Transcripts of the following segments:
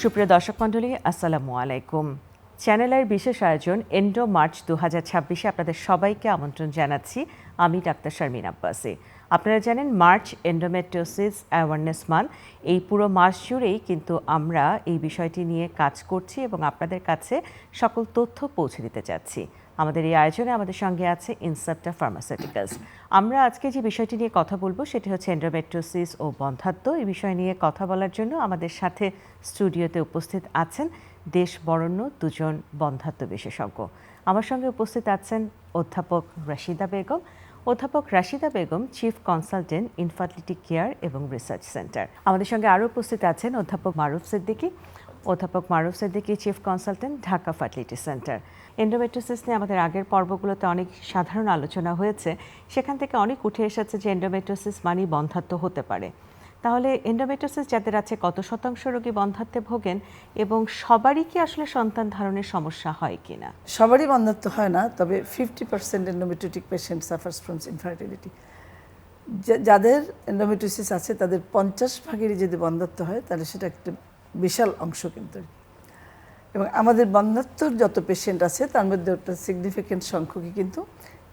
সুপ্রিয় দর্শক মণ্ডলী, আসসালামু আলাইকুম। চ্যানেলের বিশেষ আয়োজন এন্ডো মার্চ 2026-এ আপনাদের সবাইকে আমন্ত্রণ জানাচ্ছি। আমি ডাক্তার শারমিন আব্বাসী। আপনারা জানেন মার্চ এন্ডোমেট্রিওসিস অ্যাওয়ারনেস মান্থ। এই পুরো মাস জুড়েই কিন্তু আমরা এই বিষয়টি নিয়ে কাজ করছি এবং আপনাদের কাছে সকল তথ্য পৌঁছে দিতে চাচ্ছি। আমাদের এই আয়োজনে আমাদের সঙ্গে আছে ইনসেপ্টা ফার্মাসিউটিক্যালস। আমরা আজকে যে বিষয়টি নিয়ে কথা বলবো সেটি হচ্ছে এন্ডোমেট্রিওসিস ও বন্ধ্যাত্ব। এই বিষয় নিয়ে কথা বলার জন্য আমাদের সাথে স্টুডিওতে উপস্থিত আছেন দেশ বরেণ্য দুজন বন্ধ্যাত্ব বিশেষজ্ঞ। আমার সঙ্গে উপস্থিত আছেন অধ্যাপক রাশিদা বেগম। অধ্যাপক Rashida Begum chief consultant infertility care এবং রিসার্চ সেন্টার। আমাদের সঙ্গে আরও উপস্থিত আছেন অধ্যাপক মারুফ সিদ্দিকী। অধ্যাপক Maruf Siddiqui chief consultant Dhaka fertility centre. Endometriosis নিয়ে আমাদের আগের পর্বগুলোতে অনেক সাধারণ আলোচনা হয়েছে, সেখান থেকে অনেক উঠে এসেছে যে এন্ডোমেট্রিওসিস মানেই বন্ধ্যাত্ব হতে পারে। তাহলে এন্ডোমেট্রিওসিস যাদের আছে কত শতাংশ রোগী বন্ধ্যাত্বে ভোগেন এবং সবারই কি আসলে সন্তান ধারণের সমস্যা হয় কিনা? সবারই বন্ধ্যাত্ব হয় না, তবে 50% endometriotic patient suffers from infertility. যাদের এন্ডোমেট্রিওসিস আছে তাদের 50% যদি বন্ধ্যাত্ব হয় তাহলে সেটা একটা বিশাল অংশ কিন্তু। এবং আমাদের বন্ধ্যাত্বর যত পেশেন্ট আছে তার মধ্যে একটা সিগনিফিক্যান্ট সংখ্যকই কিন্তু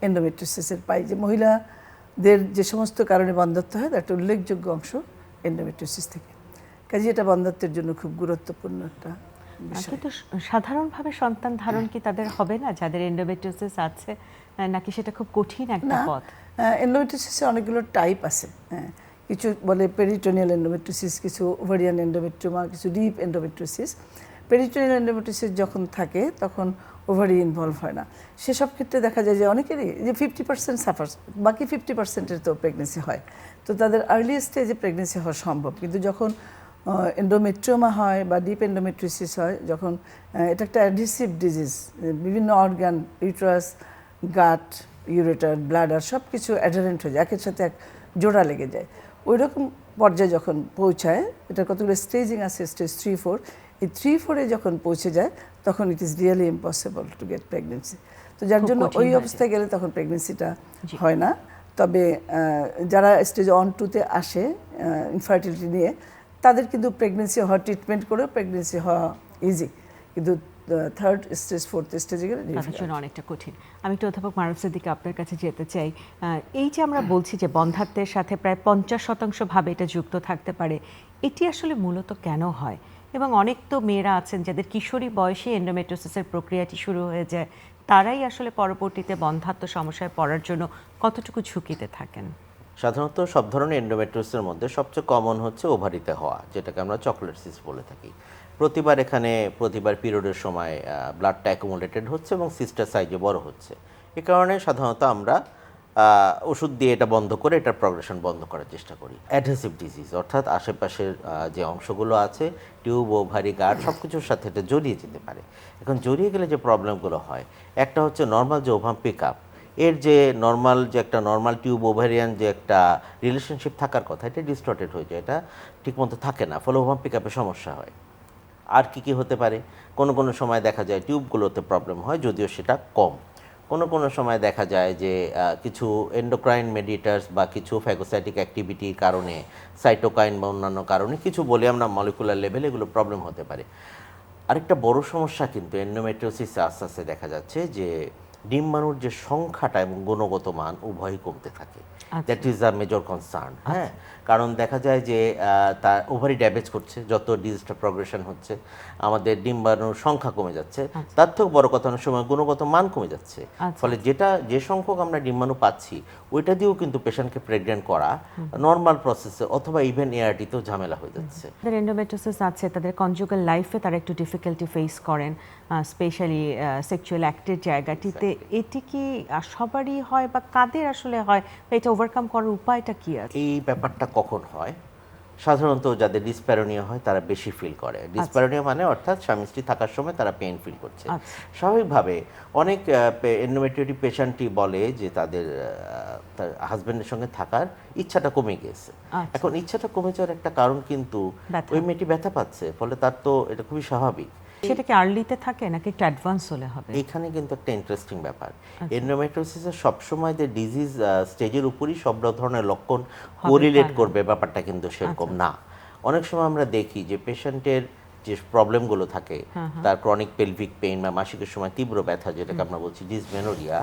এন্ডোমেট্রিওসিসের পাই। যে মহিলাদের যে সমস্ত কারণে বন্ধ্যাত্ব হয় তার একটা উল্লেখযোগ্য অংশ এন্ডোমেট্রিওসিস থেকে। কাজে এটা বন্ধ্যাত্বের জন্য খুব গুরুত্বপূর্ণ একটা বিষয়। কিন্তু সাধারণভাবে সন্তান ধারণ কি তাদের হবে না যাদের এন্ডোমেট্রিওসিস আছে, নাকি সেটা খুব কঠিন একটা পথ? এন্ডোমেট্রিওসিসে অনেকগুলো টাইপ আছে। কিছু বলে পেরিটোনিয়াল এন্ডোমেট্রিওসিস, কিছু ওভারিয়ান এন্ডোমেট্রিওমা, কিছু ডিপ এন্ডোমেট্রিওসিস। পেরিটোনিয়াল এন্ডোমেট্রিওসিস যখন থাকে তখন ওভারি ইনভলভ হয় না। সেসব ক্ষেত্রে দেখা যায় যে অনেকেরই যে 50% সাফার্স, বাকি 50%-এর তো প্রেগনেন্সি হয়। তো তাদের আর্লি স্টেজে প্রেগনেন্সি হওয়া সম্ভব, কিন্তু যখন এন্ডোমেট্রিওমা হয় বা ডিপ এন্ডোমেট্রিওসিস হয়, যখন এটা একটা অ্যাডহেসিভ ডিজিজ, বিভিন্ন অর্গান, ইউট্রাস, গাট, ইউরেটার, ব্লাডার সব কিছু অ্যাডারেন্ট হয়ে যায়, একের সাথে এক জোড়া লেগে যায়। ওই রকম পর্যায়ে যখন পৌঁছায়, এটার কতগুলো স্টেজিং আছে, স্টেজ 3-4, এই 3-4-এ যখন পৌঁছে যায় তখন it is really impossible to get pregnancy. তো যার জন্য ওই অবস্থায় গেলে তখন প্রেগনেন্সিটা হয় না। তবে যারা স্টেজ 1-2-তে আসে ইনফার্টিলিটি নিয়ে, তাদের কিন্তু প্রেগনেন্সি হওয়া, ট্রিটমেন্ট করেও প্রেগনেন্সি হওয়া ইজি, কিন্তু থার্ড স্টেজ, ফোর্থ স্টেজে গেলে অনেকটা কঠিন। আমি একটু অধ্যাপক মারুফ সিদ্দিকী আপনার কাছে যেতে চাই। এই যে আমরা বলছি যে বন্ধ্যাত্বের সাথে প্রায় 50% ভাবে এটা যুক্ত থাকতে পারে, এটি আসলে মূলত কেন হয়? এবং অনেক তো মেয়েরা আছেন যাদের কিশোরী বয়সে এন্ডোমেট্রিওসিসের প্রক্রিয়াটি শুরু হয়ে যায়, তারাই আসলে পরবর্তীতে বন্ধ্যাত্ব সমস্যায় পড়ার জন্য কতটুকু ঝুঁকিতে থাকেন? সাধারণত সব ধরনের এন্ডোমেট্রিওসিসের মধ্যে সবচেয়ে কমন হচ্ছে ওভারিতে হওয়া, যেটাকে আমরা চকলেট সিস্ট বলে থাকি। প্রতিবার পিরিয়ডের সময় ব্লাডটা অ্যাকুমুলেটেড হচ্ছে এবং সিস্টের সাইজে বড় হচ্ছে। এ কারণে সাধারণত আমরা ওষুধ দিয়ে এটা বন্ধ করে এটার প্রগ্রেশন বন্ধ করার চেষ্টা করি। অ্যাডহেসিভ ডিজিজ অর্থাৎ আশেপাশের যে অংশগুলো আছে, টিউব, ওভারি, গার্ড সব কিছুর সাথে এটা জড়িয়ে যেতে পারে। এখন জড়িয়ে গেলে যে প্রবলেমগুলো হয়, একটা হচ্ছে নর্মাল যে ওভাম পিক আপ, এর যে একটা নর্মাল টিউব ওভারিয়ান যে একটা রিলেশনশিপ থাকার কথা, এটা ডিস্টর্টেড হয়ে যায়, এটা ঠিকমতো থাকে না, ফলে ওভাম পিক আপে সমস্যা হয়। আর কি হতে পারে, কোনো সময় দেখা যায় টিউবগুলোতে প্রবলেম হয়, যদিও সেটা কম। কোনো সময় দেখা যায় যে কিছু এন্ডোক্রাইন মেডিয়েটার্স বা কিছু ফ্যাগোসাইটিক অ্যাক্টিভিটির কারণে, সাইটোকাইন বা অন্যান্য কারণে, কিছু বলে আমরা মলিকুলার লেভেলে এগুলো প্রবলেম হতে পারে। আরেকটা বড় সমস্যা কিন্তু এন্ডোমেট্রিওসিসে আস্তে আস্তে দেখা যাচ্ছে যে ডিম্বাণুর যে সংখ্যাটা এবং গুণগত মান উভয়ই কমতে থাকে। That is a major concern. হ্যাঁ, কারণ দেখা যায় যে তার ওভারি ড্যামেজ করছে, যত ডিজিজটা প্রগ্রেশন হচ্ছে আমাদের ডিম্বাণুর সংখ্যা কমে যাচ্ছে, তার থেকেও বড় কথা অনেক সময় গুণগত মান কমে যাচ্ছে। ফলে যে সংখ্যক আমরা ডিম্বাণু পাচ্ছি ওইটা দিয়েও কিন্তু পেশেন্টকে প্রেগনেন্ট করা নর্মাল প্রসেসে অথবা ইভেন এআরটিতেও ঝামেলা হয়ে যাচ্ছে। যাদের এন্ডোমেট্রিওসিস আছে তাদের কনজুগাল লাইফে তারা একটু ডিফিকাল্টি ফেস করেন, স্পেশালি সেক্সুয়াল অ্যাক্টের জায়গাটিতে। এটি কি সবারই হয় বা কাদের আসলে হয়, বা এটা ওভারকাম করার উপায়টা কি আছে? এই ব্যাপারটা কখন হয়? সাধারণত যাদের ডিসপ্যারোনিয়া হয় তারা বেশি ফিল করে। ডিসপ্যারোনিয়া মানে অর্থাৎ স্বামী স্ত্রী থাকার সময় তারা পেইন ফিল করছে। স্বাভাবিকভাবে অনেক এন্ডোমেট্রিওটিক পেশেন্টই বলে যে তাদের হাজব্যান্ডের সঙ্গে থাকার ইচ্ছাটা কমে গেছে। এখন ইচ্ছাটা কমে যাওয়ার একটা কারণ কিন্তু ওই মেয়েটি ব্যথা পাচ্ছে, ফলে তার তো এটা খুবই স্বাভাবিক। সেটা কি আর্লিতে থাকে নাকি একটু অ্যাডভান্স হলে হবে? এখানে কিন্তু একটা ইন্টারেস্টিং ব্যাপার, এন্ডোমেট্রিওসিসের সবসময় যে ডিজিজ স্টেজের উপরই সব ধরনের লক্ষণ কোরিলেট করবে ব্যাপারটা কিন্তু সেরকম না। অনেক সময় আমরা দেখি যে পেশেন্টের যে প্রবলেমগুলো থাকে, তার ক্রনিক পেলভিক পেইন বা মাসিকের সময় তীব্র ব্যথা, যেটাকে আমরা বলছি ডিসমেনোরিয়া,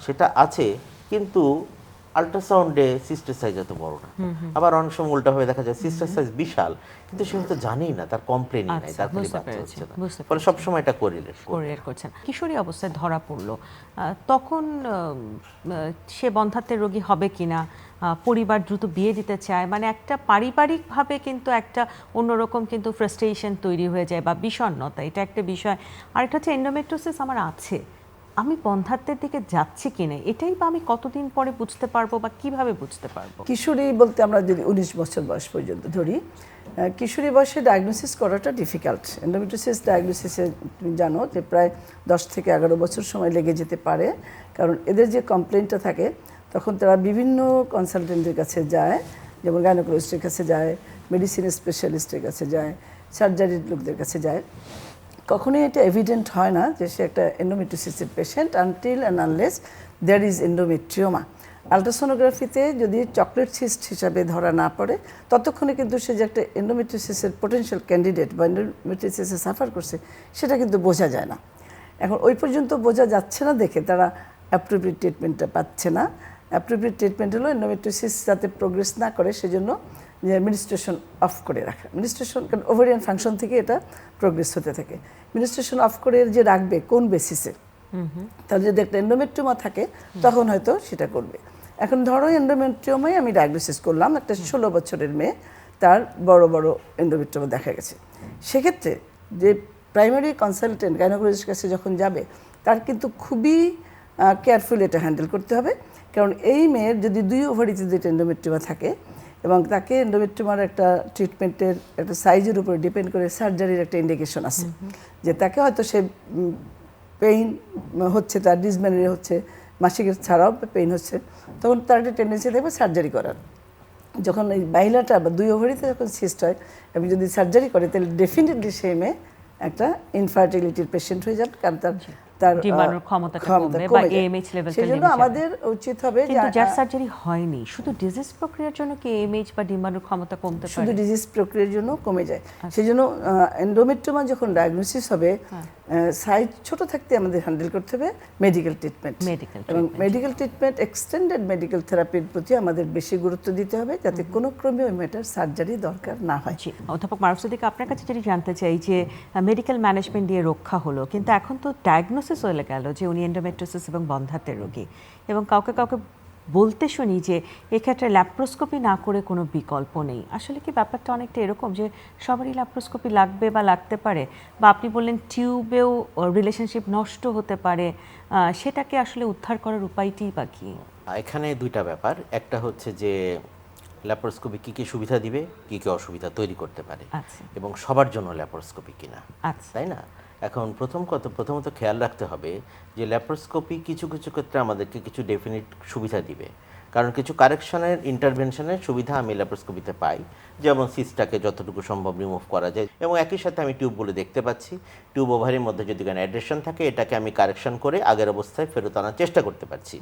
সেটা আছে, কিন্তু আল্ট্রাসাউন্ডে সিস্টার সাইজ এত বড় না। আবার অনেক সময় উল্টাভাবে দেখা যায় সিস্টার সাইজ বিশাল, কিন্তু সে হয়তো জানেই না, তার কমপ্লেনই নাই, তার খালি বাচ্চা হচ্ছে না। ফলে সবসময় এটা কোরিলেট করছেন। কিশোরী অবস্থায় ধরা পড়লো, তখন সে বন্ধ্যাত্বের রোগী হবে কিনা, পরিবার দ্রুত বিয়ে দিতে চায়, মানে একটা পারিবারিকভাবে কিন্তু একটা অন্যরকম কিন্তু ফ্রাস্ট্রেশন তৈরি হয়ে যায় বা বিষণ্ণতা, এটা একটা বিষয়। আর এটা হচ্ছে এন্ডোমেট্রিওসিস আমার আছে, আমি বন্ধ্যাত্বের দিকে যাচ্ছি কিনা, এটাই বা আমি কতদিন পরে বুঝতে পারবো বা কিভাবে বুঝতে পারবো? কিশোরী বলতে আমরা যদি 19 বছর বয়স পর্যন্ত ধরি, কিশোরী বয়সে ডায়াগনোসিস করাটা ডিফিকাল্ট। এন্ডোমেট্রিওসিস ডায়াগনোসিসে তুমি জানো যে প্রায় 10 থেকে 11 বছর সময় লেগে যেতে পারে, কারণ এদের যে কমপ্লেনটা থাকে তখন তারা বিভিন্ন কনসালটেন্টের কাছে যায়, যেমন গাইনোকোলজিস্টের কাছে যায়, মেডিসিন স্পেশালিস্টের কাছে যায়, সার্জারির লোকদের কাছে যায়। কখনোই এটা এভিডেন্ট হয় না যে সে একটা এন্ডোমেট্রিওসিসের patient until and unless there is endometrioma. আলট্রাসোনোগ্রাফিতে যদি চকলেট সিস্ট হিসাবে ধরা না পড়ে, ততক্ষণে কিন্তু সে যে একটা এন্ডোমেট্রিওসিসের পোটেনশিয়াল ক্যান্ডিডেট বা এন্ডোমেট্রিওসিসে সাফার করছে সেটা কিন্তু বোঝা যায় না। এখন ওই পর্যন্ত বোঝা যাচ্ছে না দেখে তারা অ্যাপ্রোপ্রিয়েট ট্রিটমেন্টটা পাচ্ছে না। অ্যাপ্রোপ্রিয়েট ট্রিটমেন্ট হলো এন্ডোমেট্রিওসিস যাতে প্রোগ্রেস না করে সেজন্য যে মিনিস্ট্রেশন অফ করে রাখা। মিনিস্ট্রেশন, কারণ ওভারিয়ান ফাংশন থেকে এটা প্রোগ্রেস হতে থাকে। মিনিস্ট্রেশন অফ করে যে রাখবে কোন বেসিসে, তাহলে যদি একটা এন্ডোমেট্রিওমা থাকে তখন হয়তো সেটা করবে। এখন ধরো এন্ডোমেট্রিওমাই আমি ডায়াগনোসিস করলাম, একটা 16 বছরের মেয়ে, তার বড় বড় এন্ডোমেট্রিওমা দেখা গেছে। সেক্ষেত্রে যে প্রাইমারি কনসালটেন্ট গাইনোকোলজিস্টের কাছে যখন যাবে, তার কিন্তু খুবই কেয়ারফুল এটা হ্যান্ডেল করতে হবে। কারণ এই মেয়ের যদি 2 ওভারিতে দুইটা এন্ডোমেট্রিওমা থাকে এবং তাকে এন্ডোমেট্রিওমার একটা ট্রিটমেন্টের একটা সাইজের উপর ডিপেন্ড করে সার্জারির একটা ইন্ডিকেশন আছে, যে তাকে হয়তো সে পেইন হচ্ছে, তার ডিসমেনোরিয়া হচ্ছে, মাসিকের ছাড়াও পেইন হচ্ছে, তখন তার একটা টেন্ডেন্সি থাকবে সার্জারি করার। যখন এই বাহিলাটা বা 2 ওভারিতে যখন সিস্ট হয় এবং যদি সার্জারি করে, তাহলে ডেফিনেটলি সেই মেয়ে একটা ইনফার্টিলিটির পেশেন্ট হয়ে যাবে, কারণ তার ডিমান্ডের ক্ষমতাটা কমবে বা এএমএইচ লেভেলটা সেই জন্য আমাদের উচিত হবে যে কিন্তু যার সার্জারি হয়নি, শুধু ডিজিজ প্রক্রিয়ার জন্য কি এএমএইচ বা ডিমান্ডের ক্ষমতা কমতে পারে? শুধু ডিজিজ প্রক্রিয়ার জন্য কমে যায়। সেই জন্য এন্ডোমেট্রিওমা যখন ডায়াগনোসিস হবে, সাইজ ছোট থাকতে আমাদের হ্যান্ডেল করতে হবে মেডিকেল ট্রিটমেন্ট, এবং মেডিকেল ট্রিটমেন্ট এক্সটেন্ডেড মেডিকেল থেরাপির প্রতি আমাদের বেশি গুরুত্ব দিতে হবে, যাতে কোনো ক্রমে ওই মেয়েটার সার্জারি দরকার না হয়। অধ্যাপক মারুফ সিদ্দিকা, আপনার কাছে যেটি জানতে চাই যে মেডিকেল ম্যানেজমেন্ট দিয়ে রক্ষা হলো, কিন্তু এখন তো ডায়াগনোসিস হয়ে গেল যে উনি এন্ডোমেট্রিওসিস এবং বন্ধ্যাত্বের রোগী, এবং কাউকে কাউকে বলতে শুনি যে এক্ষেত্রে ল্যাপ্রোস্কোপি না করে কোনো বিকল্প নেই। আসলে কি ব্যাপারটা অনেকটা এরকম যে সবারই ল্যাপ্রোস্কোপি লাগবে বা লাগতে পারে, বা আপনি বললেন টিউবেও রিলেশনশিপ নষ্ট হতে পারে, সেটাকে আসলে উদ্ধার করার উপায়টি বা কি? এখানে দুইটা ব্যাপার, একটা হচ্ছে যে ল্যাপারোস্কোপি কী কী সুবিধা দিবে, কী কী অসুবিধা তৈরি করতে পারে, এবং সবার জন্য ল্যাপারোস্কোপি কিনা, তাই না? এখন প্রথমত খেয়াল রাখতে হবে যে ল্যাপারোস্কোপি কিছু কিছু ক্ষেত্রে আমাদেরকে কিছু ডেফিনিট সুবিধা দিবে, কারণ কিছু কারেকশনের ইন্টারভেনশনের সুবিধা আমি ল্যাপারোস্কোপিতে পাই, যেমন সিস্টটাকে যতটুকু সম্ভব রিমুভ করা যায়, এবং একই সাথে আমি টিউবগুলো দেখতে পাচ্ছি, টিউব ওভারের মধ্যে যদি কোনো অ্যাড্রেশন থাকে এটাকে আমি কারেকশন করে আগের অবস্থায় ফেরত আনার চেষ্টা করতে পারছি।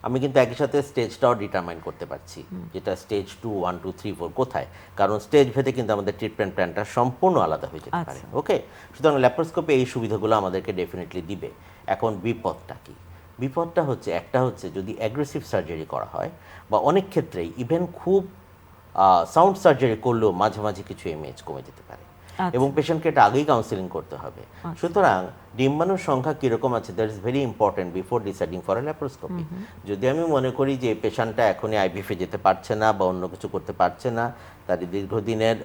আমি কিন্তু একই সাথে স্টেজটাও ডিটারমাইন করতে পারছি, যেটা স্টেজ 2, 1, 2, 3, 4 কোথায়, কারণ স্টেজ ভেদে কিন্তু আমাদের ট্রিটমেন্ট প্ল্যানটা সম্পূর্ণ আলাদা হয়ে যেতে পারে। ওকে, সুতরাং ল্যাপারোস্কোপি এই সুবিধাগুলো আমাদেরকে ডেফিনেটলি দিবে। এখন বিপদটা কি? বিপদটা হচ্ছে, একটা হচ্ছে যদি অ্যাগ্রেসিভ সার্জারি করা হয়, বা অনেক ক্ষেত্রেই ইভেন খুব সাউন্ড সার্জারি করলেও মাঝে মাঝে কিছু এমএইচ কমে যেতে পারে, এবং পেশেন্টকে এটা আগেই কাউন্সিলিং করতে হবে। সুতরাং ডিম্বাণুর সংখ্যা কীরকম আছে, that is very important before deciding for a laparoscopy. যদি আমি মনে করি যে পেশেন্টটা এখনই আইভিএফে যেতে পারছে না বা অন্য কিছু করতে পারছে না, তার দীর্ঘদিনের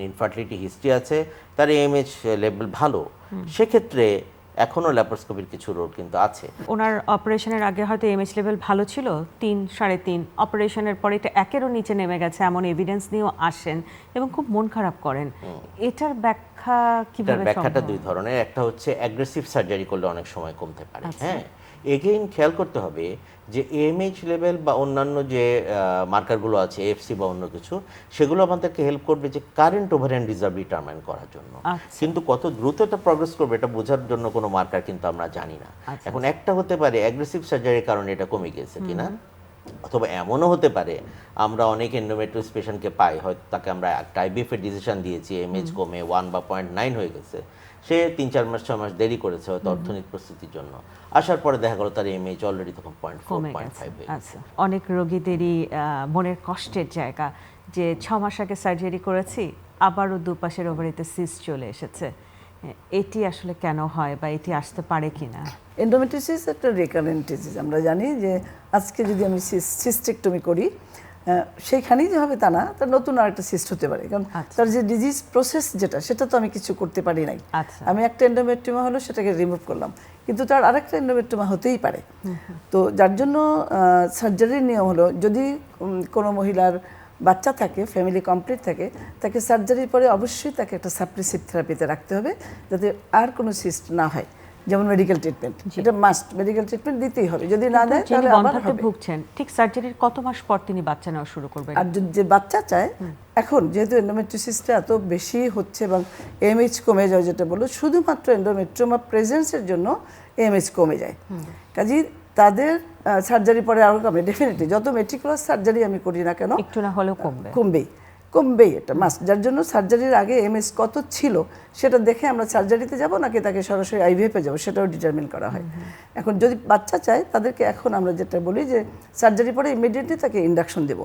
ইনফার্টিলিটি হিস্ট্রি আছে, তার এএমএইচ লেভেল ভালো, সেক্ষেত্রে এখনও ল্যাপারোস্কোপির কিছু রোল কিন্তু আছে। ওনার অপারেশনের আগে হয়তো এমএইচ লেভেল ভালো ছিল 3, 3.5, অপারেশনের পরে এটা 1-এরও নিচে নেমে গেছে, এমন এভিডেন্স নিয়েও আসেন এবং খুব মন খারাপ করেন। এটার ব্যাখ্যা কিভাবে সম্ভব? ব্যাখ্যাটা দুই ধরনের, একটা হচ্ছে অ্যাগ্রেসিভ সার্জারি করলে অনেক সময় কমতে পারে। হ্যাঁ, এগেইন খেয়াল করতে হবে যে এএমএইচ লেভেল বা অন্যান্য যে মার্কারগুলো আছে, এএফসি বা অন্য কিছু, সেগুলো আমাদেরকে হেল্প করবে যে কারেন্ট ওভারিয়ান রিজার্ভ ডিটারমাইন করার জন্য। কিন্তু কত দ্রুত এটা প্রগ্রেস করবে এটা বোঝার জন্য কোনো মার্কার কিন্তু আমরা জানি না। এখন একটা হতে পারে অ্যাগ্রেসিভ সার্জারির কারণে এটা কমে গেছে কিনা, অথবা এমনও হতে পারে আমরা অনেক এন্ডোমেট্রিওস পেশেন্টকে পাই, হয়তো তাকে আমরা একটা আইভিএফ এর ডিসিশন দিয়েছি, এমএইচ কমে 1 বা 0.9 হয়ে গেছে, সে 3-4 মাস 6 মাস দেরি করেছে হয়তো অর্থনৈতিক প্রস্তুতির জন্য, আসার পরে দেখা গেল তার এমএইচ অলরেডি তখন 0.4 কমে 0.5 গেছে। হয়ে আচ্ছা, অনেক রোগীদেরই মনের কষ্টের জায়গা যে 6 মাস আগে সার্জারি করেছি, আবারও দুপাশের ওভারিতে সিস্ট চলে এসেছে। এটি আসলে কেন হয় বা এটি আসতে পারে কিনা? এন্ডোমেট্রিওসিস একটা রেকারেন্ট ডিজিজ। আমরা জানি যে আজকে যদি আমি সিস্টেক্টমি করি, সেইখানেই যে হবে তা না, তার নতুন আরেকটা সিস্ট হতে পারে, কারণ তার যে ডিজিজ প্রসেস যেটা, সেটা তো আমি কিছু করতে পারি নাই। আচ্ছা, আমি একটা এন্ডোমেট্রিওমা হলো, সেটাকে রিমুভ করলাম, কিন্তু তার আরেকটা এন্ডোমেট্রিওমা হতেই পারে। তো যার জন্য সার্জারির নিয়ম হলো, যদি কোনো মহিলার বাচ্চা থাকে, ফ্যামিলি কমপ্লিট থাকে, তাকে সার্জারির পরে অবশ্যই তাকে একটা সাপ্রেসিভ থেরাপিতে রাখতে হবে, যাতে আর কোনো সিস্ট না হয়। যেমন মেডিকেল ট্রিটমেন্ট, এটা মাস্ট, মেডিকেল ট্রিটমেন্ট দিতেই হবে, যদি না দেয় যিনি তাহলে আবার বন্ধাত্বে হবে। ভুগছেন, ঠিক সার্জারির কত মাস পর তিনি বাচ্চা নেওয়া শুরু করবেন? আর যে বাচ্চা চায়, এখন যেহেতু এন্ডোমেট্রিওসিসটা এত বেশি হচ্ছে এবং এমএইচ কমে যায়, যেটা বললো, শুধুমাত্র এন্ডোমেট্রিওমা প্রেজেন্সের জন্য এমএইচ কমে যায়, কাজেই তাদের সার্জারি পরে আরও কমে। ডেফিনেটলি যত মেট্রিকুলাস সার্জারি আমি করি না কেন, একটু না হলেও কমবে। কমবেই, এটা মাস্ট। যার জন্য সার্জারির আগে এমএস কত ছিল সেটা দেখে আমরা সার্জারিতে যাব নাকি তাকে সরাসরি আইভিএফে যাব, সেটাও ডিটারমিন করা হয়। এখন যদি বাচ্চা চায়, তাদেরকে এখন আমরা যেটা বলি যে সার্জারি পরে ইমিডিয়েটলি তাকে ইন্ডাকশন দেব,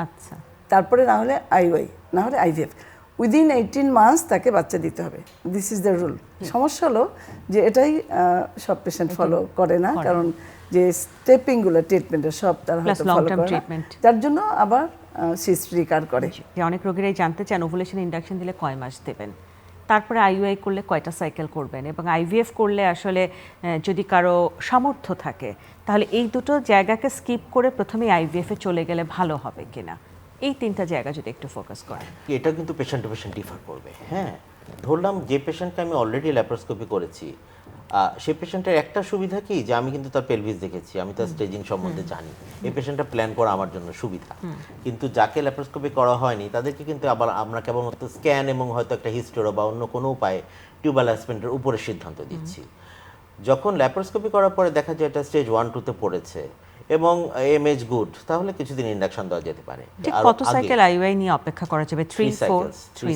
আচ্ছা, তারপরে না হলে আইওয়াই, না হলে আইভিএফ। উইদিন 18 মান্থস তাকে বাচ্চা দিতে হবে, দিস ইজ দ্য রুল। সমস্যা হলো যে এটাই সব পেশেন্ট ফলো করে না, কারণ যে স্টেপিংগুলো ট্রিটমেন্টের সব তারা হয়তো ফলো করে না, যার জন্য আবার সিস্ট রিকার করে। অনেক রোগীরাই জানতে চান ওভুলেশন ইন্ডাকশন দিলে কয় মাস দেবেন, তারপরে আইইউআই করলে কয়টা সাইকেল করবেন, এবং আইভিএফ করলে আসলে যদি কারো সামর্থ্য থাকে তাহলে এই দুটো জায়গাকে স্কিপ করে প্রথমেই আইভিএফে চলে গেলে ভালো হবে কিনা, এই তিনটা জায়গা যদি একটু ফোকাস করেন। এটা কিন্তু পেশেন্ট টু পেশেন্ট ডিফার করবে। হ্যাঁ, ধরলাম যে পেশেন্টকে আমি অলরেডি ল্যাপারোস্কোপি করেছি, সেই পেশেন্টের একটা সুবিধা কি, যে আমি কিন্তু তার পেলভিস দেখেছি, আমি তার স্টেজিং সম্বন্ধে জানি, এই পেশেন্টটা প্ল্যান করা আমার জন্য সুবিধা। কিন্তু যাকে ল্যাপারোস্কোপি করা হয়নি, তাদেরকে কিন্তু আবার আমরা কেবলমাত্র স্ক্যান এবং হয়তো একটা হিস্টোরো বা অন্য কোনো উপায়ে টিউবাল অ্যাসপেন্টের উপরে সিদ্ধান্ত দিচ্ছি। যখন ল্যাপারোস্কোপি করার পরে দেখা যায় এটা স্টেজ 1-2-তে পড়েছে এবং এমএইচ গুড, তাহলে কিছুদিন ইন্ডাকশন দেওয়া যেতে পারে। কত সাইকেল আইইউআই নিয়ে অপেক্ষা করা যাবে? 3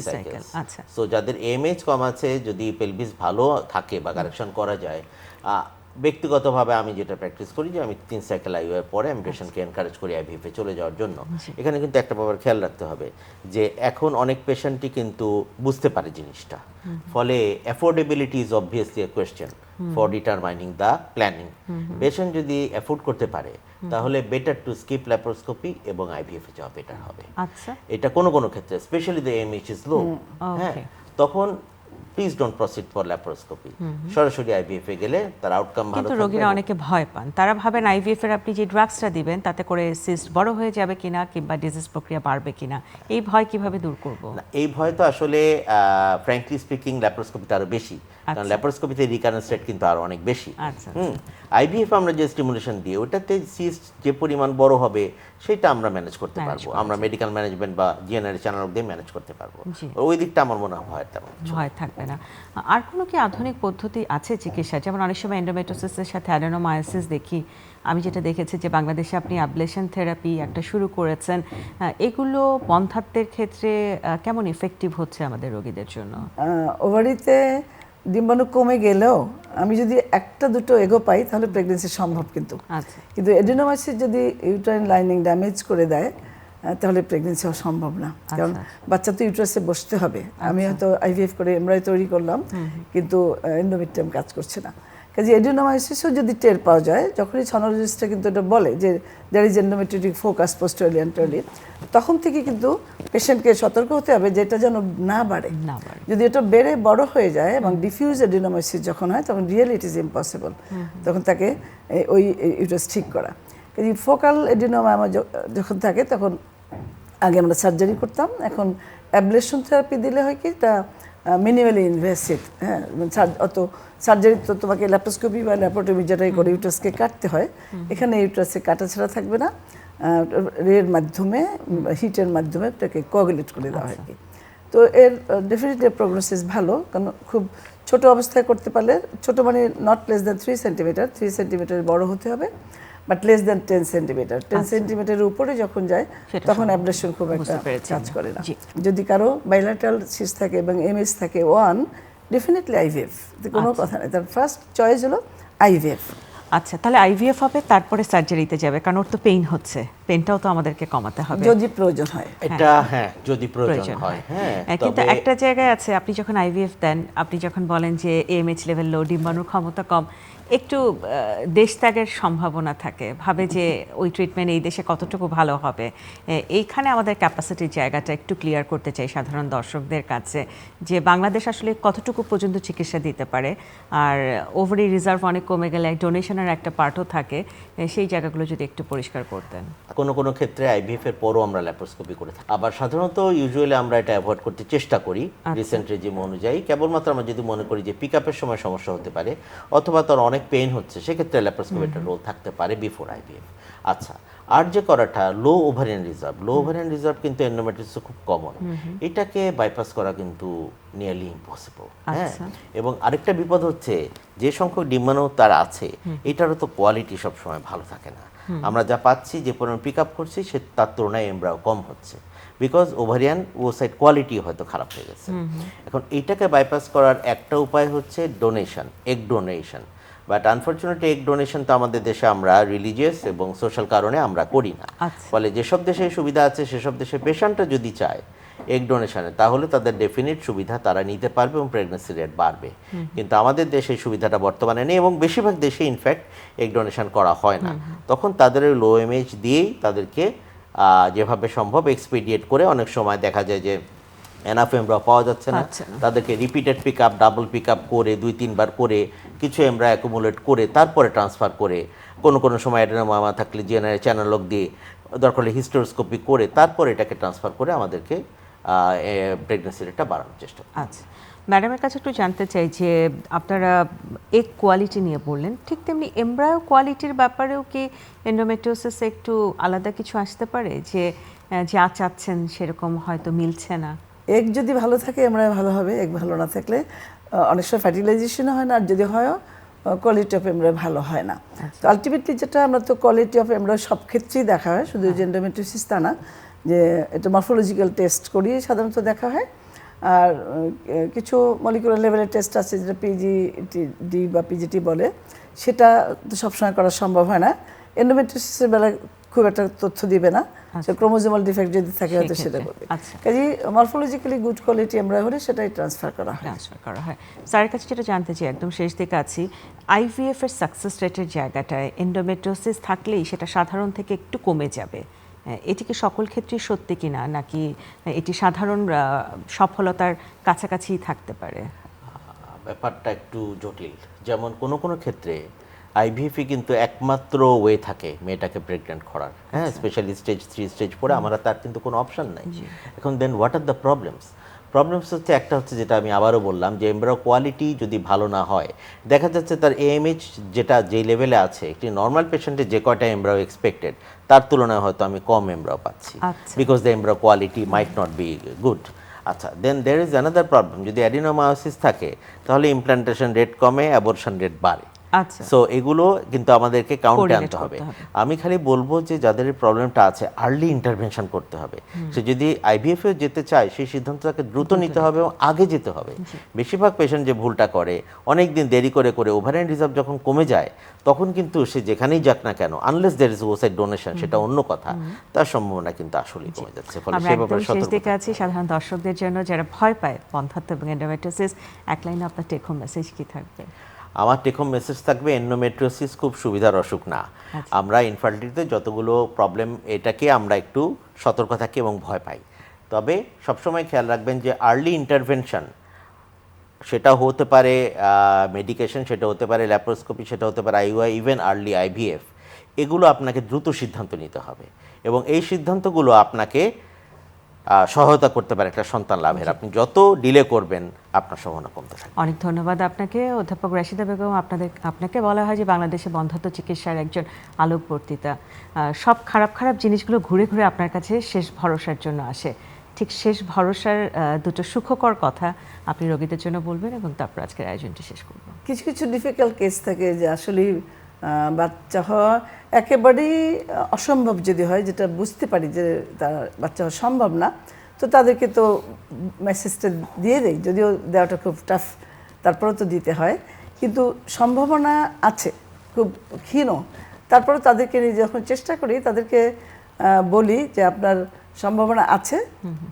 সাইকেল। আচ্ছা, সো যাদের এমএইচ কম আছে, যদি পেলভিস ভালো থাকে বা কারেকশন করা যায়, ব্যক্তিগতভাবে আমি যেটা প্র্যাকটিস করি যে আমি 3 সাইকেল আইইউআই পরে আমি পেশেন্টকে এনকারেজ করি আইভিএফে চলে যাওয়ার জন্য। এখানে কিন্তু একটা ব্যাপার খেয়াল রাখতে হবে যে এখন অনেক পেশেন্টই কিন্তু বুঝতে পারে জিনিসটা, ফলে affordability is obviously a question for determining the planning. Patient যদি অ্যাফোর্ড করতে পারে, তাহলে বেটার টু স্কিপ ল্যাপারোস্কোপি এবং আইভিএফে যাওয়া বেটার হবে। আচ্ছা, এটা কোনো কোনো ক্ষেত্রে, specially the MH is low, হ্যাঁ, তখন please don't proceed for laparoscopy, সরাসরি আইভিএফ এ গেলে তার আউটকাম ভালো কিন্তু থাকবে। রোগীরা অনেকে ভয় পান, তারা ভাবেন আইভিএফ এর আপনি যে ড্রাগসটা দিবেন তাতে করে সিস্ট বড় হয়ে যাবে কিনা কিংবা ডিজিজ প্রক্রিয়া বাড়বে কিনা, এই ভয় কিভাবে দূর করব? না, এই ভয় তো আসলে ফ্র্যাঙ্কলি স্পিকিং ল্যাপারোস্কোপিতে আরো বেশি, কারণ ল্যাপারোস্কোপিতে রিকারেন্স রেট কিন্তু আরো অনেক বেশি। আইভিএফ আমরা যে স্টিমুলেশন দিই, ওটাতে সিস্ট যে পরিমাণ বড় হবে সেটা আমরা ম্যানেজ করতে পারবো, আমরা মেডিকেল ম্যানেজমেন্ট বা জিএনআর চ্যানেল দিয়ে ম্যানেজ করতে পারবো, ওই দিকটা আমার মনে হয় তেমন ভয় থাকবে না। আর কোনো কি আধুনিক পদ্ধতি আছে চিকিৎসা? যেমন অনেক সময় এন্ডোমেট্রিওসিসের সাথে অ্যাডেনোমায়োসিস দেখি, আমি যেটা দেখেছি যে বাংলাদেশে আপনি অ্যাবলেশন থেরাপি একটা শুরু করেছেন, এগুলো বন্ধাত্বের ক্ষেত্রে কেমন ইফেক্টিভ হচ্ছে আমাদের রোগীদের জন্য? ওভারিতে ডিম্বাণু কমে গেলেও আমি যদি একটা দুটো এগো পাই তাহলে প্রেগনেন্সি সম্ভব, কিন্তু এডেনোমায়োসিস যদি ইউটারাইন লাইনিং ড্যামেজ করে দেয় তাহলে প্রেগনেন্সি হওয়া সম্ভব না, কারণ বাচ্চা তো ইউটারাসে বসতে হবে। আমি হয়তো আইভিএফ করে এমব্রাই তৈরি করলাম, কিন্তু এন্ডোমেট্রিয়াম কাজ করছে না। কাজে এডেনোমায়োসিসও যদি টের পাওয়া যায়, যখনই সনোলজিস্টরা কিন্তু এটা বলে যে there is endometriotic focus posteriorly anteriorly, তখন থেকে কিন্তু পেশেন্টকে সতর্ক হতে হবে যে এটা যেন না বাড়ে। যদি এটা বেড়ে বড় হয়ে যায় এবং ডিফিউজ এডেনোমায়োসিস যখন হয়, তখন রিয়েলি ইট ইজ ইম্পসিবল, তখন তাকে ওই ইউটারাস ঠিক করা। কাজে ফোকাল এডেনোমা যখন থাকে তখন আগে আমরা সার্জারি করতাম, এখন অ্যাবলেশন থেরাপি দিলে হয় কি, এটা মিনিমালি ইনভেসিভ। হ্যাঁ, অত সার্জারি তো তোমাকে ল্যাপারোস্কোপি বা ল্যাপারোটমি যেটাই করে ইউটারাসকে কাটতে হয়, এখানে ইউটারাসে কাটা ছাড়া থাকবে না, রের মাধ্যমে, হিটের মাধ্যমে এটাকে কোয়াগুলেট করে দেওয়া হয় কি। তো এর ডেফিনেটলি প্রগনোসিস ভালো, কারণ খুব ছোট অবস্থায় করতে পারলে, ছোট মানে not less than 3 centimetre, 3 centimetre বড় হতে হবে, বাট লেস দেন 10 সেন্টিমিটার 10 সেন্টিমিটারের উপরে যখন যায় সেটা তখন অ্যাবলেশন খুব একটা বুঝতে পেরেছি কাজ আমি। করে না। জি। যদি কারো বাইলেটারাল সিস্ট থাকে এবং এমএস থাকে 1 ডেফিনেটলি আইভিএফ, কোনো কথা নেই, তার ফার্স্ট চয়েস হলো আইভিএফ। আচ্ছা, তাহলে আইভিএফ হবে, তারপরে সার্জারিতে যাবে, কারণ ওর তো পেইন হচ্ছে, পেইনটাও তো আমাদেরকে কমাতে হবে যদি প্রয়োজন হয়। এটা হ্যাঁ যদি প্রয়োজন হয়, হ্যাঁ। কিন্তু তবে একটা জায়গায় আছে, আপনি যখন আইভিএফ দেন, আপনি যখন বলেন যে এএমএইচ লেভেল লো, ডিম্বাণুর ক্ষমতা কম, একটু দেশ ত্যাগের সম্ভাবনা থাকে, ভাবে যে ওই ট্রিটমেন্ট এই দেশে কতটুকু ভালো হবে। এইখানে আমাদের ক্যাপাসিটির জায়গাটা একটু ক্লিয়ার করতে চাই সাধারণ দর্শকদের কাছে, যে বাংলাদেশ আসলে কতটুকু পর্যন্ত চিকিৎসা দিতে পারে, আর ওভারি রিজার্ভ অনেক কমে গেলে ডোনেশনের একটা পার্টও থাকে, সেই জায়গাগুলো যদি একটু পরিষ্কার করতেন। কোনো কোনো ক্ষেত্রে আইভিএফ এর পরও আমরা ল্যাপারোস্কোপি করে থাকি। আবার সাধারণত ইউজুয়ালি আমরা এটা অ্যাভয়েড করতে চেষ্টা করি রিসেন্ট রেজিম অনুযায়ী। কেবলমাত্র আমরা যদি মনে করি যে পিক আপের সময় সমস্যা হতে পারে অথবা তার অনেক পেইন হচ্ছে, সেক্ষেত্রে ল্যাপারোস্কোপি একটা রোল থাকতে পারে বিফোর আইভিএফ। আচ্ছা, আর যে করাটা লো ওভারিয়ান রিজার্ভ কিন্তু এন্ডোমেট্রিয়াসে খুব কমন, এটাকে বাইপাস করা কিন্তু নিয়ারলি ইম্পসিবল। হ্যাঁ, এবং আরেকটা বিপদ হচ্ছে যে সংখ্যক ডিম্বাণু তার আছে এটারও তো কোয়ালিটি সবসময় ভালো থাকে না। আমরা যা পাচ্ছি, যে পরিমাণ পিক আপ করছি, সে তার তুলনায় এমব্রাও কম হচ্ছে, বিকজ ওভারিয়ান ওসাইট কোয়ালিটি হয়তো খারাপ হয়ে গেছে। এখন এইটাকে বাইপাস করার একটা উপায় হচ্ছে donation, egg donation. But unfortunately egg donation তো আমাদের দেশে আমরা রিলিজিয়াস এবং সোশ্যাল কারণে আমরা করি না। ফলে যেসব দেশে সুবিধা আছে সেসব দেশে পেশেন্টরা যদি চায় এগ ডোনেশনে, তাহলে তাদের ডেফিনিট সুবিধা তারা নিতে পারবে এবং প্রেগন্যান্সি রেট বাড়বে। কিন্তু আমাদের দেশে এই সুবিধাটা বর্তমানে নেই এবং বেশিরভাগ দেশে ইনফ্যাক্ট এগ ডোনেশন করা হয় না। তখন তাদের ওই লো এমএইচ দিয়েই তাদেরকে যেভাবে সম্ভব এক্সপিডিয়েট করে, অনেক সময় দেখা যায় যে এনাফ এমব্রা পাওয়া যাচ্ছে না, তাদেরকে repeated pick up, double pick up করে 2-3 বার করে কিছু এমব্রা অ্যাকুমুলেট করে তারপরে ট্রান্সফার করে, কোনো সময় অ্যাডেনোমামা থাকলে চ্যানেলক দিয়ে দরকার হলে হিস্টোস্কোপি করে তারপরে এটাকে ট্রান্সফার করে আমাদেরকে প্রেগন্যান্সি রেটটা বাড়ানোর চেষ্টা করি। আচ্ছা, ম্যাডামের কাছে একটু জানতে চাই যে আপনারা এগ কোয়ালিটি নিয়ে বললেন, ঠিক তেমনি এমব্রায়ো কোয়ালিটির ব্যাপারেও কি এন্ডোমেট্রিওসিস একটু আলাদা কিছু আসতে পারে, যে যা চাচ্ছেন সেরকম হয়তো মিলছে না? এগ যদি ভালো থাকে এমব্রায়ো ভালো হবে, এগ ভালো না থাকলে অনেক সময় ফার্টিলাইজেশনও হয় না, আর যদি হয় কোয়ালিটি অফ এমব্রায়ো ভালো হয় না। তো আলটিমেটলি যেটা, আমরা তো কোয়ালিটি অফ এমব্রায়ো সব ক্ষেত্রেই দেখা হয়, শুধু যে এন্ডোমেট্রিওসিস তা না, যে এটা মরফোলজিক্যাল টেস্ট করিয়ে সাধারণত দেখা হয়। আর কিছু মলিকুলার লেভেলের টেস্ট আছে যেটা পিজিটি বা পিজিটি বলে, সেটা তো সবসময় করা সম্ভব হয় না। এন্ডোমেট্রিওসিসের বেলায় খুব একটা তথ্য দিবে না, ক্রোমোজোমাল ডিফেক্ট যদি থাকে হয়তো সেটা করবে। কাজেই মরফোলজিক্যালি গুড কোয়ালিটি এমব্রায়ো হলে সেটাই ট্রান্সফার করা হয়। স্যারের কাছে যেটা জানতে চাই, একদম শেষ দিকে আছি, আইভিএফ এর সাকসেস রেটের জায়গাটায় এন্ডোমেট্রিওসিস থাকলেই সেটা সাধারণ থেকে একটু কমে যাবে, এটি কি সকল ক্ষেত্রেই সত্যি কিনা, নাকি এটি সাধারণ সফলতার কাছাকাছি থাকতে পারে? ব্যাপারটা একটু জটিল। যেমন কোনো ক্ষেত্রে আইভিএফই কিন্তু একমাত্র ওয়ে থাকে মেয়েটাকে প্রেগনেন্ট করার, হ্যাঁ, স্পেশালি স্টেজ 3 স্টেজ 4 আমরা তার কিন্তু কোনো অপশন নাই। এখন দেন হোয়াট আর দ্য প্রবলেমস হচ্ছে, একটা হচ্ছে যেটা আমি আবারও বললাম, যে এমব্রায়ো কোয়ালিটি যদি ভালো না হয়, দেখা যাচ্ছে তার এএমএইচ যেটা যেই লেভেলে আছে, একটি নর্মাল পেশেন্টের যে কয়টা এমব্রায়ো এক্সপেক্টেড তার তুলনায় হয়তো আমি কম এমব্রায়ো পাচ্ছি, because the embryo quality might not be good. আচ্ছা, দেন দের ইজ অ্যানাদার প্রবলেম, যদি অ্যাডিনোমায়োসিস থাকে তাহলে ইমপ্লান্টেশন রেট কমে, অ্যাবর্শন রেট বাড়ে। সো এগুলো কিন্তু আমাদেরকে কাউন্টে আনতে হবে। আমি খালি বলবো যে যাদের এই প্রবলেমটা আছে আর্লি ইন্টারভেনশন করতে হবে। সে যদি আইভিএফে যেতে চায় সেই সিদ্ধান্তটাকে দ্রুত নিতে হবে এবং আগে যেতে হবে। বেশিরভাগ পেশেন্ট যে ভুলটা করে, অনেক দিন দেরি করে ওভারিয়ান রিজার্ভ যখন কমে যায় তখন কিন্তু সে যেখানেই যাক না কেন, unless there is oocyte donation, সেটা অন্য কথা, তার সম্ভাবনা কিন্তু আসলেই কমে যাচ্ছে। ফলে সে ব্যাপারে সতর্ক আছি সাধারণ দর্শকদের জন্য যারা ভয় পায় বন্ধ্যাত্ব এবং এন্ডোমেট্রিওসিস, এক লাইনে আপনার টেক হোম মেসেজ কি থাকবে? আমার টেক হোম মেসেজ থাকবে, এন্ডোমেট্রিওসিস খুব সুবিধার অসুখ না। আমরা ইনফার্টিলিটিতে যতগুলো প্রবলেম, এটাকে আমরা একটু সতর্ক থাকি এবং ভয় পাই। তবে সবসময় খেয়াল রাখবেন যে আর্লি ইন্টারভেনশন, সেটা হতে পারে মেডিকেশন, সেটা হতে পারে ল্যাপারোস্কোপি, সেটা হতে পারে আইইউআই, ইভেন আর্লি আইভিএফ, এগুলো আপনাকে দ্রুত সিদ্ধান্ত নিতে হবে এবং এই সিদ্ধান্তগুলো আপনাকে সহায়তা করতে পারে একটা সন্তান লাভের। আপনি যত ডিলে করবেন আপনার সম্ভাবনা কমতে থাকবে। অনেক ধন্যবাদ আপনাকে, অধ্যাপক রাশিদা বেগম। আপনাকে বলা হয় যে বাংলাদেশে বন্ধ্যাত্ব চিকিৎসার একজন আলোকবর্তিতা। সব খারাপ জিনিসগুলো ঘুরে ঘুরে আপনার কাছে শেষ ভরসার জন্য আসে। ঠিক শেষ ভরসার দুটো সুখকর কথা আপনি রোগীদের জন্য বলবেন এবং তারপর আজকের আয়োজনটি শেষ করব। কিছু ডিফিকাল্ট কেস থাকে যে আসলে বাচ্চা হওয়া একেবারেই অসম্ভব যদি হয়, যেটা বুঝতে পারি যে তার বাচ্চা হওয়া সম্ভব না, তো তাদেরকে তো মেসেজটা দিয়ে দেয়, যদিও দেওয়াটা খুব টাফ, তারপরেও তো দিতে হয়। কিন্তু সম্ভাবনা আছে, খুব ক্ষীণ। তারপরে তাদেরকে নিয়ে যখন চেষ্টা করি, তাদেরকে বলি যে আপনার সম্ভাবনা আছে,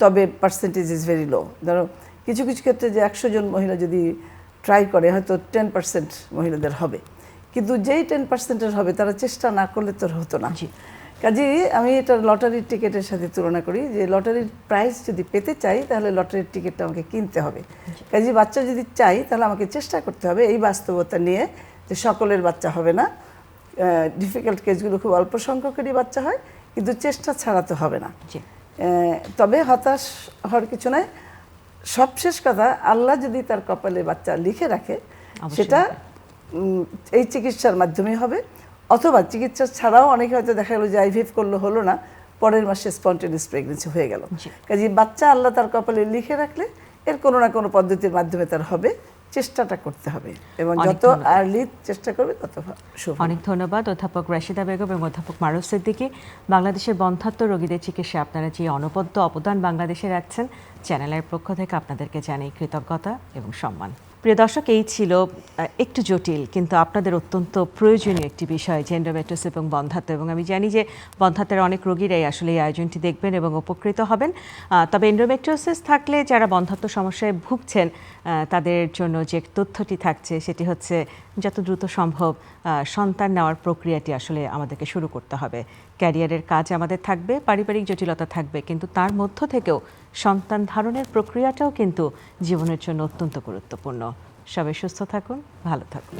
তবে পার্সেন্টেজ ইজ ভেরি লো। ধরো কিছু কিছু ক্ষেত্রে যে 100 জন মহিলা যদি ট্রাই করে, হয়তো 10% মহিলাদের হবে, কিন্তু যেই 10%-এর হবে তারা চেষ্টা না করলে তো হতো না। কাজেই আমি এটা লটারির টিকিটের সাথে তুলনা করি, যে লটারির প্রাইস যদি পেতে চাই তাহলে লটারির টিকিটটা আমাকে কিনতে হবে। কাজেই বাচ্চা যদি চাই তাহলে আমাকে চেষ্টা করতে হবে এই বাস্তবতা নিয়ে যে সকলের বাচ্চা হবে না, ডিফিকাল্ট কেসগুলো খুব অল্প সংখ্যকেরই বাচ্চা হয়, কিন্তু চেষ্টা ছাড়া তো হবে না। তবে হতাশ হওয়ার কিছু নাই। সবশেষ কথা, আল্লাহ যদি তার কপালে বাচ্চা লিখে রাখে, সেটা এই চিকিৎসার মাধ্যমে হবে, অথবা চিকিৎসা ছাড়াও অনেকে হয়তো দেখা গেলো যে আইভিএফ করলে হলো না, পরের মাসে স্পন্টেনিয়াস প্রেগনেন্সি হয়ে গেল। কাজে বাচ্চা আল্লাহ তার কপালে লিখে রাখলে এর কোনো না কোনো পদ্ধতির মাধ্যমে তার হবে, চেষ্টাটা করতে হবে, এবং যত আর্লি চেষ্টা করবে তত শুভ। অনেক ধন্যবাদ অধ্যাপক রাশিদা বেগম এবং অধ্যাপক মারুফ সিদ্দিকী। বাংলাদেশের বন্ধ্যাত্ব রোগীদের চিকিৎসায় আপনারা যে অনবদ্য অবদান বাংলাদেশে রাখছেন, চ্যানেলের পক্ষ থেকে আপনাদেরকে জানাই কৃতজ্ঞতা এবং সম্মান। প্রিয় দর্শক, এই ছিল একটু জটিল কিন্তু আপনাদের অত্যন্ত প্রয়োজনীয় একটি বিষয়, যে এন্ডোমেট্রিওসিস এবং বন্ধ্যাত্ব। এবং আমি জানি যে বন্ধ্যাত্বের অনেক রোগীরাই আসলে এই আয়োজনটি দেখবেন এবং উপকৃত হবেন। তবে এন্ডোমেট্রিওসিস থাকলে যারা বন্ধ্যাত্ব সমস্যায় ভুগছেন তাদের জন্য যে তথ্যটি থাকছে সেটি হচ্ছে যত দ্রুত সম্ভব সন্তান নেওয়ার প্রক্রিয়াটি আসলে আমাদেরকে শুরু করতে হবে। ক্যারিয়ারের কাজ আমাদের থাকবে, পারিবারিক জটিলতা থাকবে, কিন্তু তার মধ্য থেকেও সন্তান ধারণের প্রক্রিয়াটাও কিন্তু জীবনের জন্য অত্যন্ত গুরুত্বপূর্ণ। সবাই সুস্থ থাকুন, ভালো থাকুন।